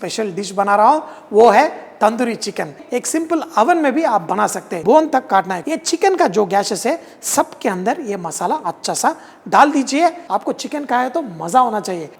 Special dish बना रहा हूँ, वो है तंदूरी चिकन। एक सिंपल ओवन में भी आप बना सकते हैं, बोन तक काटना है। ये चिकन का जो गैसेस है सबके अंदर ये मसाला अच्छा सा डाल दीजिए। आपको चिकन का है तो मजा होना चाहिए।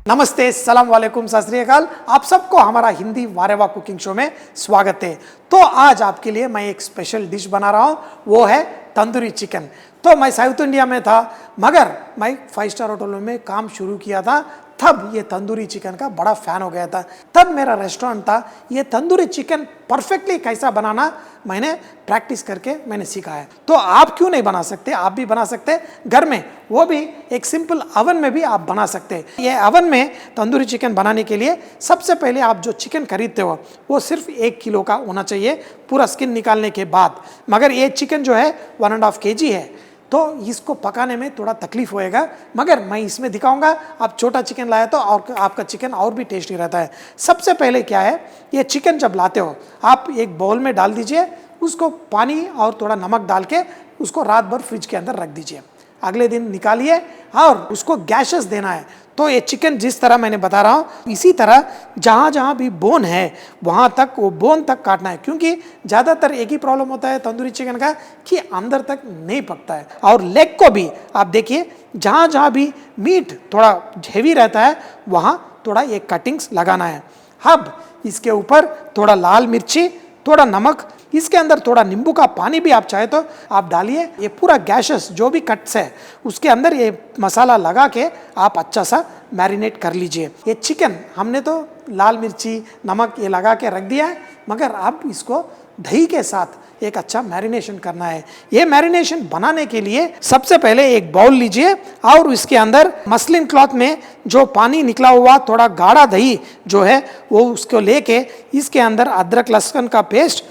नमस्ते, सलाम वालेकुम, सत श्री अकाल। आप सबको हमारा हिंदी वारेवा कुकिंग शो में स्वागत है। तो आज आपके लिए मैं एक स्पेशल डिश बना रहा हूँ, वो है तंदूरी चिकन। तो मैं साउथ इंडिया में था, मगर मैं 5 स्टार होटलों में काम शुरू किया था, तब ये तंदूरी चिकन का बड़ा फैन हो गया था। तब मेरा रेस्टोरेंट था। ये तंदूरी चिकन परफेक्टली कैसा बनाना मैंने प्रैक्टिस करके मैंने सीखा है। तो आप क्यों नहीं बना सकते? आप भी बना सकते घर में, वो भी एक सिंपल ओवन में भी आप बना सकते हैं। ये ओवन में तंदूरी चिकन बनाने के लिए सबसे पहले आप जो चिकन खरीदते हो वो सिर्फ 1 किलो का होना चाहिए, पूरा स्किन निकालने के बाद। मगर ये चिकन जो है 1.5 kg है, तो इसको पकाने में थोड़ा तकलीफ होएगा, मगर मैं इसमें दिखाऊंगा। आप छोटा चिकन लाया तो और आपका चिकन और भी टेस्टी रहता है। सबसे पहले क्या है, ये चिकन जब लाते हो आप एक बाउल में डाल दीजिए, उसको पानी और थोड़ा नमक डाल के उसको रात भर फ्रिज के अंदर रख दीजिए। अगले दिन निकालिए और उसको गैसेस देना है। तो ये चिकन जिस तरह मैंने बता रहा हूँ, इसी तरह जहाँ जहाँ भी बोन है वहाँ तक, वो बोन तक काटना है। क्योंकि ज़्यादातर एक ही प्रॉब्लम होता है तंदूरी चिकन का कि अंदर तक नहीं पकता है। और लेग को भी आप देखिए, जहाँ जहाँ भी मीट थोड़ा हेवी रहता है वहाँ थोड़ा ये कटिंग्स लगाना है। अब इसके ऊपर थोड़ा लाल मिर्ची, थोड़ा नमक, इसके अंदर थोड़ा नींबू का पानी भी आप चाहे तो आप डालिए। ये पूरा गैसेस जो भी कट्स है उसके अंदर ये मसाला लगा के आप अच्छा सा मैरिनेट कर लीजिए। ये चिकन हमने तो लाल मिर्ची नमक ये लगा के रख दिया है, मगर अब इसको दही के साथ एक अच्छा मैरिनेशन करना है। ये मैरिनेशन बनाने के लिए सबसे पहले एक बाउल लीजिए और इसके अंदर मसलिन क्लॉथ में जो पानी निकला हुआ थोड़ा गाढ़ा दही जो है वो उसको लेके इसके अंदर अदरक लहसुन का पेस्ट,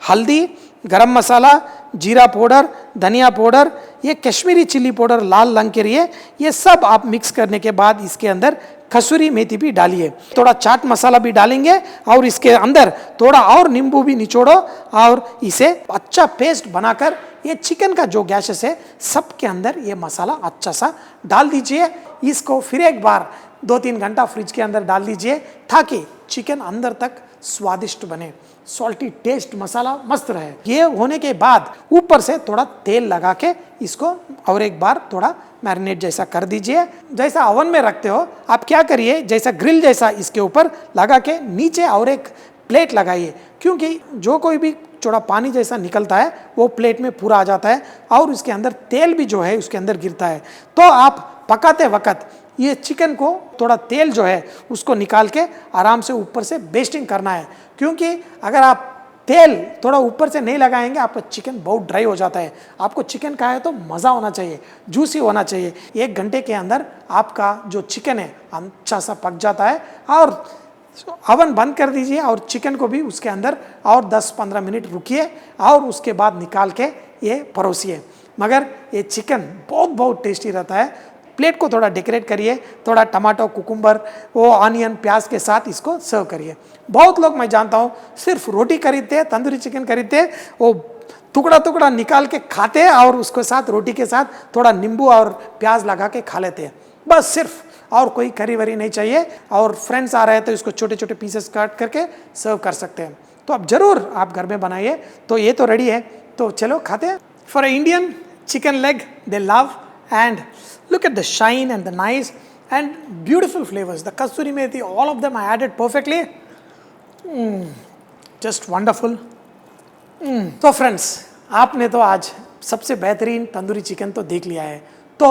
हल्दी, गरम मसाला, जीरा पाउडर, धनिया पाउडर, ये कश्मीरी चिल्ली पाउडर लाल रंग के लिए, ये सब आप मिक्स करने के बाद इसके अंदर कसूरी मेथी भी डालिए। थोड़ा चाट मसाला भी डालेंगे और इसके अंदर थोड़ा और नींबू भी निचोड़ो और इसे अच्छा पेस्ट बनाकर ये चिकन का जो गैसेस है सबके अंदर ये मसाला अच्छा सा डाल दीजिए। इसको फिर एक बार 2-3 घंटा फ्रिज के अंदर डाल दीजिए ताकि चिकन अंदर तक स्वादिष्ट बने, सॉल्टी टेस्ट मसाला मस्त रहे। ये होने के बाद ऊपर से थोड़ा तेल लगा के इसको और एक बार थोड़ा मैरिनेट जैसा कर दीजिए। जैसा ओवन में रखते हो आप क्या करिए, जैसा ग्रिल जैसा इसके ऊपर लगा के नीचे और एक प्लेट लगाइए, क्योंकि जो कोई भी थोड़ा पानी जैसा निकलता है वो प्लेट में पूरा आ जाता है और उसके अंदर तेल भी जो है उसके अंदर गिरता है। तो आप पकाते वक्त ये चिकन को थोड़ा तेल जो है उसको निकाल के आराम से ऊपर से बेस्टिंग करना है, क्योंकि अगर आप तेल थोड़ा ऊपर से नहीं लगाएंगे आपका चिकन बहुत ड्राई हो जाता है। आपको चिकन का है तो मज़ा होना चाहिए, जूसी होना चाहिए। 1 घंटे के अंदर आपका जो चिकन है अच्छा सा पक जाता है। और ओवन बंद कर दीजिए और चिकन को भी उसके अंदर और 10-15 मिनट रुकिए और उसके बाद निकाल के ये परोसिए। मगर ये चिकन बहुत टेस्टी रहता है। प्लेट को थोड़ा डेकोरेट करिए, थोड़ा टमाटो, कुकुम्बर, वो ऑनियन, प्याज के साथ इसको सर्व करिए। बहुत लोग मैं जानता हूँ सिर्फ रोटी खरीदते हैं, तंदूरी चिकन खरीदते हैं, वो टुकड़ा निकाल के खाते हैं और उसके साथ रोटी के साथ थोड़ा नींबू और प्याज लगा के खा लेते हैं, बस सिर्फ। और कोई करी वरी नहीं चाहिए। और फ्रेंड्स आ रहे हैं तो इसको छोटे छोटे पीसेस काट करके सर्व कर सकते हैं। तो अब जरूर आप घर में बनाइए। तो ये तो रेडी है, तो चलो खाते हैं। For Indian chicken leg they love, and look at the shine and the nice and beautiful flavors. The Kasoori Methi, all of them I added perfectly. Just wonderful. तो फ्रेंड्स, आपने तो आज सबसे बेहतरीन तंदूरी चिकन तो देख लिया है। तो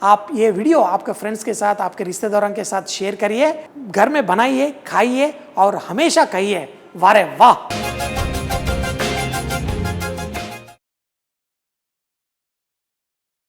आप ये वीडियो आपके फ्रेंड्स के साथ, आपके रिश्तेदारों के साथ शेयर करिए, घर में बनाइए, खाइए और हमेशा कहिए वारे वाह।